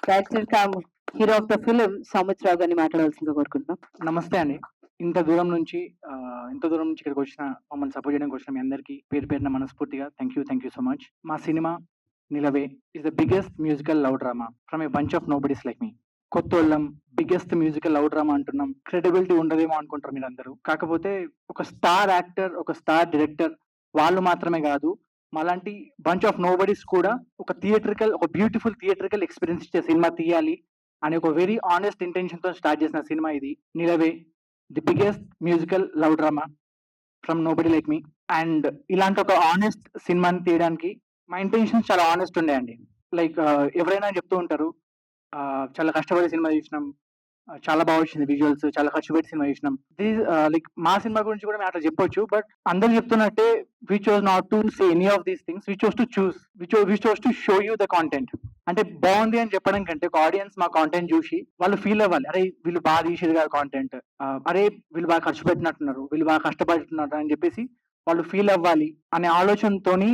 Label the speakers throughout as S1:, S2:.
S1: Director come hero of the film సౌమిత్రావు గారిని మాట్లాడాల్సిందిగా కోరుకుంటున్నాం.
S2: నమస్తే అండి. ఇంత దూరం నుంచి ఇక్కడికి వచ్చిన మమ్మల్ని సపోర్ట్ చేయడానికి వచ్చిన మీ అందరికీ పేరు పేరున మనస్ఫూర్తిగా థ్యాంక్ యూ సో మచ్. మా cinema 'Nilave' is the biggest musical love drama from a bunch of nobodies like me. కొత్తోళ్ళం బిగ్గెస్ట్ మ్యూజికల్ లవ్ డ్రామా అంటున్నాం. క్రెడిబిలిటీ ఉండదేమో అనుకుంటారు మీరందరూ. కాకపోతే ఒక స్టార్ యాక్టర్, ఒక స్టార్ డైరెక్టర్ వాళ్ళు మాత్రమే కాదు, మాలాంటి బంచ్ ఆఫ్ నోబడీస్ కూడా ఒక బ్యూటిఫుల్ థియేట్రికల్ ఎక్స్పీరియన్స్ ఇచ్చే సినిమా తీయాలి అనే ఒక వెరీ ఆనెస్ట్ ఇంటెన్షన్ తో స్టార్ట్ చేసిన సినిమా ఇది 'Nilave', the biggest musical love drama from nobody like me. And ఇలాంటి ఒక ఆనెస్ట్ సినిమాని తీయడానికి మా ఇంటెన్షన్స్ చాలా ఆనెస్ట్ ఉండే అండి. లైక్ ఎవరైనా చెప్తూ ఉంటారు, చాలా కష్టపడి సినిమా తీసినాం, చాలా బాగా వచ్చింది విజువల్స్, చాలా ఖర్చు పెట్టి సినిమా చేసినాం. లైక్ మా సినిమా గురించి కూడా మేము అట్లా చెప్పొచ్చు. బట్ అందరు చెప్తున్నట్టే we chose not to say any of these things. We chose to show you the content. అంటే బాగుంది అని చెప్పడం కంటే ఒక ఆడియన్స్ మా కాంటెంట్ చూసి వాళ్ళు ఫీల్ అవ్వాలి, అరే వీళ్ళు బాగా తీసేది కాదు కాంటెంట్, అరే వీళ్ళు బాగా ఖర్చు పెట్టినట్టున్నారు, వీళ్ళు బాగా కష్టపడుతున్నారు అని చెప్పేసి వాళ్ళు ఫీల్ అవ్వాలి అనే ఆలోచనతోని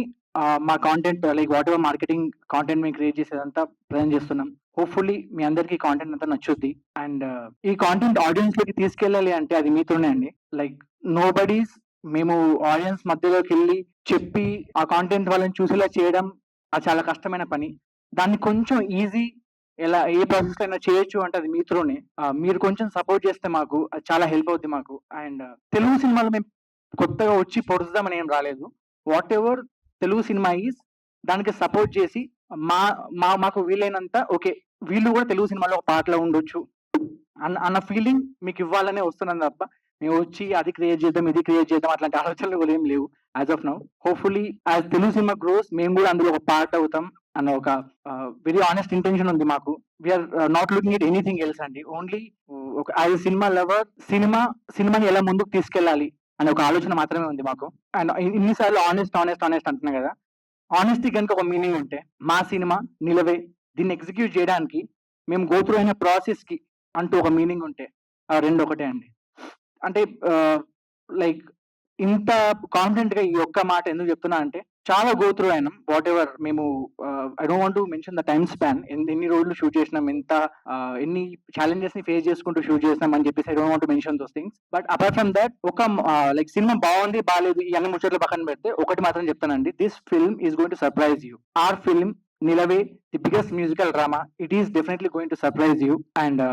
S2: మా content, like what ever marketing content మేము క్రియేట్ చేసేదంతా ప్రజెంట్ చేస్తున్నాం. హోప్ఫుల్లీ మీ అందరికి కాంటెంట్ అంతా నచ్చుద్ది. అండ్ ఈ కాంటెంట్ ఆడియన్స్ లోకి తీసుకెళ్ళాలి అంటే అది మీతోనే అండి. లైక్ నో బడీస్, మేము ఆడియన్స్ మధ్యలోకి వెళ్ళి చెప్పి ఆ కాంటెంట్ వాళ్ళని చూసేలా చేయడం అది చాలా కష్టమైన పని. దాన్ని కొంచెం ఈజీ, ఎలా ఏ ప్రాసెస్ అయినా చేయొచ్చు అంటే అది మీతోనే. మీరు కొంచెం సపోర్ట్ చేస్తే మాకు అది చాలా హెల్ప్ అవుద్ది మాకు. అండ్ తెలుగు సినిమాలో మేము కొత్తగా వచ్చి పొడుస్తామని ఏం రాలేదు. What ever Telugu cinema is, దానికి సపోర్ట్ చేసి మాకు వీలైనంత ఓకే వీళ్ళు కూడా తెలుగు సినిమాలో ఒక పాటలో ఉండొచ్చు అన్న ఫీలింగ్ మీకు ఇవ్వాలనే వస్తున్నాం తప్ప మేము వచ్చి అది క్రియేట్ చేద్దాం, ఇది క్రియేట్ చేద్దాం అట్లాంటి ఆలోచనలు కూడా ఏం లేవు as of now. Hopefully as Telugu cinema gross మేము కూడా అందులో ఒక పార్ట్ అవుతాం అన్న ఒక వెరీ ఆనెస్ట్ ఇంటెన్షన్ ఉంది మాకు. We are not looking at anything else అండి. ఓన్లీ ఒక యాజ్ సినిమా లవర్ సినిమాని ఎలా ముందుకు తీసుకెళ్ళాలి అనే ఒక ఆలోచన మాత్రమే ఉంది మాకు. అండ్ ఇన్నిసార్లు ఆనెస్ట్ అంటున్నా కదా, ఆనెస్టీ కనుక ఒక మీనింగ్ ఉంటే మా సినిమా 'నిలవే' దీన్ని ఎగ్జిక్యూట్ చేయడానికి మేము గోత్రు అయిన ప్రాసెస్ కి అంటూ ఒక మీనింగ్ ఉంటే ఆ రెండు ఒకటే అండి. అంటే లైక్ ఇంత కాన్ఫిడెంట్ గా ఈ ఒక్క మాట ఎందుకు చెప్తున్నా అంటే చాలా గోత్రు అయినాం. వాట్ ఎవర్ మేము I don't want to mention the time span, ఎన్ని రోజులు షూట్ చేసినాం, ఎన్ని ఛాలెంజెస్ ని ఫేస్ చేసుకుంటూ షూట్ చేసినాం అని చెప్పేసి I don't want to mention those things. But apart from that ఒక లైక్ సినిమా బాగుంది బాగాలేదు ఈ అన్ని ముచ్చట్లు పక్కన పెడితే ఒకటి మాత్రం చెప్తానండి, this film is going to surprise you. Our film 'Nilave' the biggest musical drama, it is definitely going to surprise you. And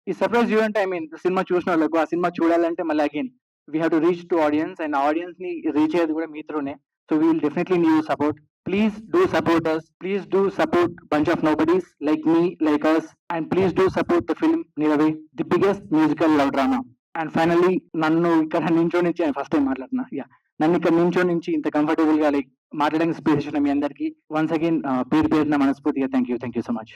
S2: ఈ సర్ప్రైజ్ యూ అంటే ఐ మీన్ సినిమా చూసిన వాళ్ళకు ఆ సినిమా చూడాలంటే మళ్ళీ again we have to reach to audience, and audience ని reach అయ్యేది కూడా మీతోనే. So we will definitely need your support. Please do support us. Please do support bunch of nobodies like me, like us, and please do support the film 'Nilavey', the biggest musical love drama. And finally, నన్ను ఇక్కడ నుంచి first time మాట్లాడుతున్నా. నన్ను ఇక్కడ నుంచి ఇంత comfortable గా like మాట్లాడడానికి స్పేస్ ఇచ్చిన మీ అందరికి వన్స్ అగైన్ పేరున మనస్ఫూర్తిగా థ్యాంక్ యూ సో మచ్.